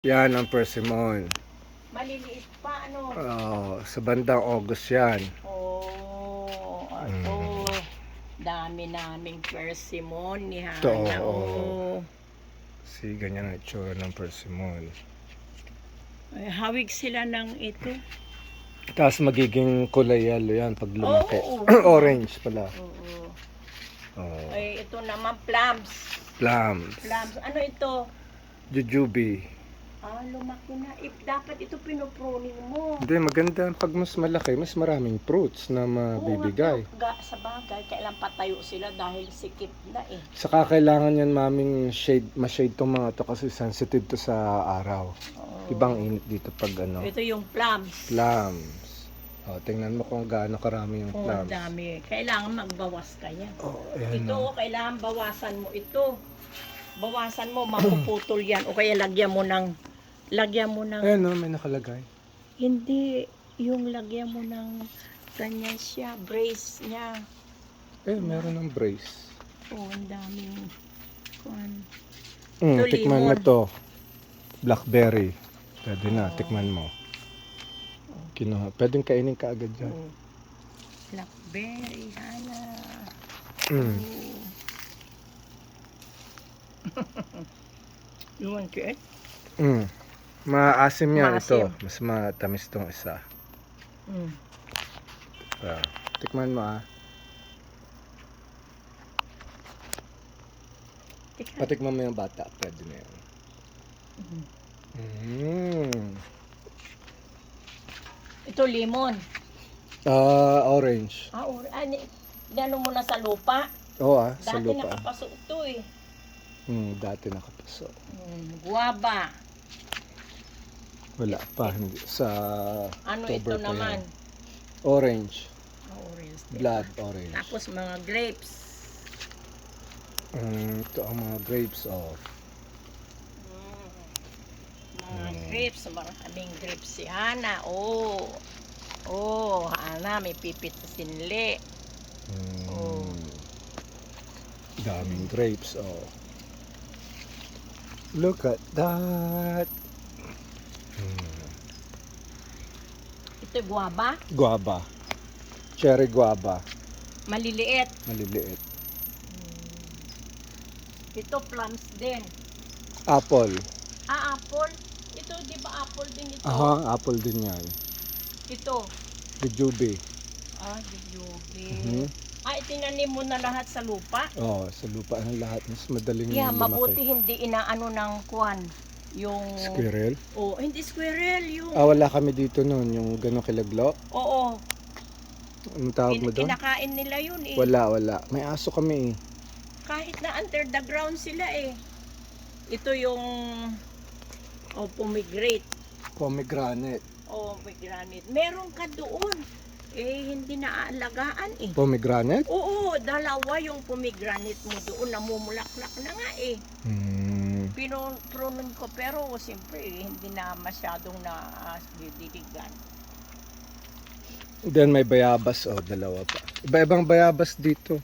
Yan ang persimmon. Maliliit pa, ano? Sa bandang August yan. Ito. Dami naming persimmon ni Hana. Ito, ganyan ang itsura ng persimmon. Hawig sila ng ito. Tapos magiging kulay yellow yan pag lumaki. Orange pala. Ito naman plums. Plums. Ano ito? Jujube. Lumaki na. Dapat ito pinupruning mo. Hindi, maganda. Pag mas malaki, mas maraming fruits na mabibigay. Sa bagay, kailan patayo sila dahil sikip na eh. Saka kailangan yan maming ma-shade tong mga to kasi sensitive to sa araw. Ibang init dito pag ano. Ito yung plums. Plums. Tingnan mo kung gaano karami yung plums. Dami. Kailangan magbawas ka yan. Ito, kailangan bawasan mo ito. Bawasan mo, mapuputol yan. O kaya lagyan mo ng... Ayan o, may nakalagay. Hindi, yung lagyan mo ng ganyan siya, brace niya. Meron ng brace. Ang daming Tikman mo to. Blackberry. Pwede na, tikman mo. Pwedeng kainin ka agad dyan. Blackberry, Hana. You want to eat? Maasim yan ito. Mas matamis tong isa. Tikman mo Patikman mo yung bata. Pwede na yan. Ito lemon. Orange. Gano'n mo na sa lupa? Sa lupa. Dati nakapaso ito eh. Dati nakapaso. Guava. Wala pa. Sa Ito naman? Orange. Orange. Blood orange. Tapos mga grapes. Ito ang mga grapes. Mga grapes. Maraming grapes si Hana. Hana, may pipit na sinli. Daming grapes. Look at that. Ito guava? Guava. Cherry guava. Maliliit. Maliliit. Ito plums din. Apple. Apple? Ito, di ba apple din ito? Apple din yan. Ito. Jujube. Jujube. Itinanim mo na lahat sa lupa? Sa lupa na lahat. Mas madaling lumaki. Mabuti hindi inaano ng kuwan. Yung... Squirrel? Hindi squirrel. Yung... wala kami dito noon. Yung gano'ng kilaglo? Anong tawag mo doon? Kinakain nila yun eh. Wala. May aso kami eh. Kahit na under the ground sila eh. Ito yung... pomegranate. Pomegranate. Pomegranate. Meron ka doon. Hindi naaalagaan eh. Pomegranate? Dalawa yung pomegranate mo doon. Namumulaklak na nga eh. Pinuprunon ko pero siyempre hindi na masyadong na-didigan. Then may bayabas. Dalawa pa. Iba-ibang bayabas dito.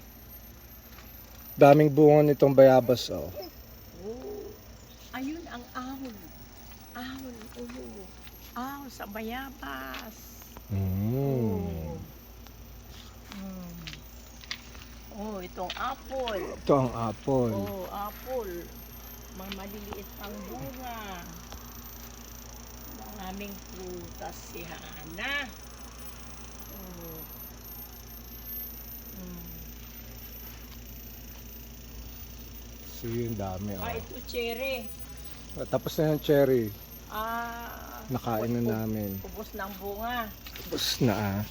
Daming bunga nitong bayabas. Ayun ang ahon. Ahon sa bayabas. Itong apple. Ito ang apple. Apple. Mga maliliit pang bunga. Maraming prutas si Hana. Yung dami. Ito cherry. Tapos na yung cherry. Nakain na namin. Ubos ng bunga. Ubos na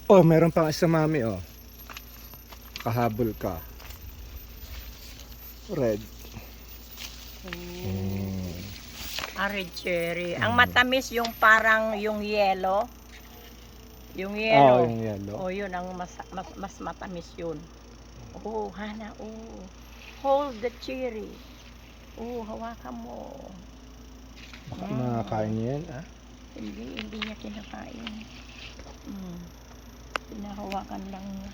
meron pang isa mami kahabol ka. Red. Red cherry. Ang matamis yung parang yung yellow. Yung yellow. Yung yellow. Yun ang mas matamis yun. Hana, hold the cherry. Hawakan mo. Baka makakain niya yan, Hindi niya kinakain. Pinahawakan lang niya.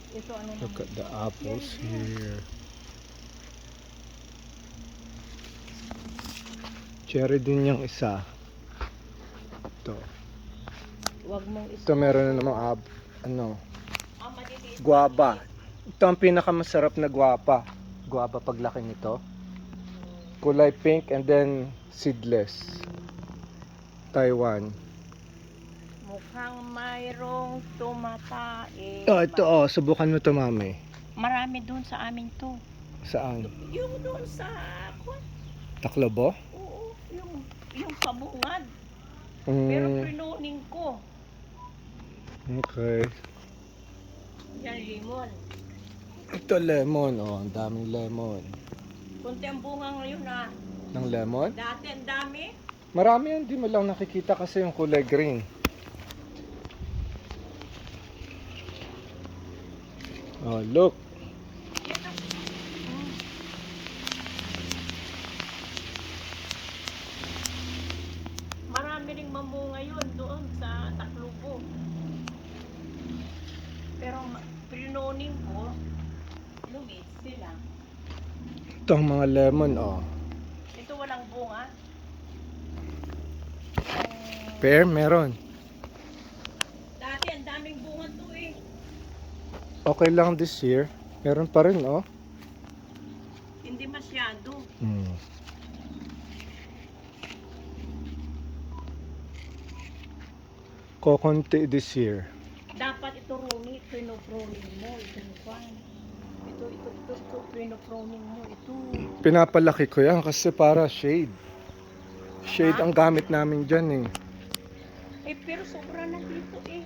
Ito ano Look at the apples here. Cherry din yung isa. Ito. Huwag mong Ito meron na namang maliliit. guava. Ito ang pinakamasarap na guava. Guava paglaki nito. Kulay pink and then seedless. Taiwan. Mukhang mayroong tumatain. Ito subukan mo to, mami. Marami doon sa amin to. Saan? Yung doon sa kwan. Taclobo? Oo, yung sabungad. Pero Mm, pinuning ko. okay. Yan, limon. Ito lemon, ang daming lemon. Kunti ang bunga ngayon Ng lemon? Dati ang dami. Marami yan, di mo lang nakikita kasi yung kulay green. Oh, look. Marami ring mamunga yun doon sa Taclobo. Pero pinuning ko, lumit sila. Ito ang mga lemon, Ito walang bunga. Pear, meron. Dati ang daming bunga to eh. Okay lang this year. Meron pa rin, Hindi masyado. Kokonti this year. Dapat ito Roni, pinoproning mo. Ito kwan. Ito, pinoproning mo. Ito. Pinapalaki ko yan kasi para shade. Shade ang gamit namin dyan Pero sobra na dito eh.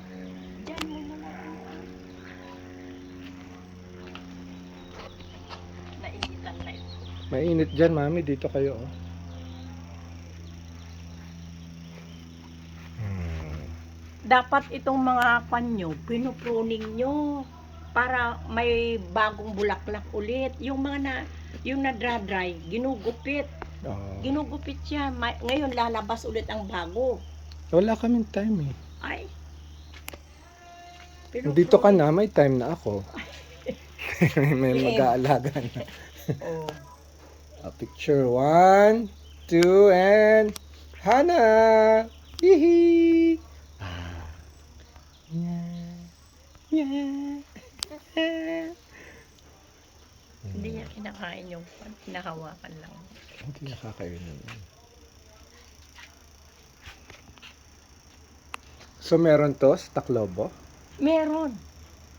Diyan mo na lang. Nainitan na ito. Mainit dyan, mami. Dito kayo, Dapat itong mga panyo, pinupruning nyo para may bagong bulaklak ulit. Yung na-dry, ginugupit. Ginugupit siya. Ngayon lalabas ulit ang bago. Wala kaming time Ay. Dito ka na, may time na ako. May mag-aalaga na. Oh. Picture 1, 2, and Hana! Hihi! Yeah. Hindi niya kinakain yung kinahawakan lang. Hindi nakakainin. So meron to sa Taclobo? Meron.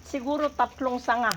Siguro 3 sanga.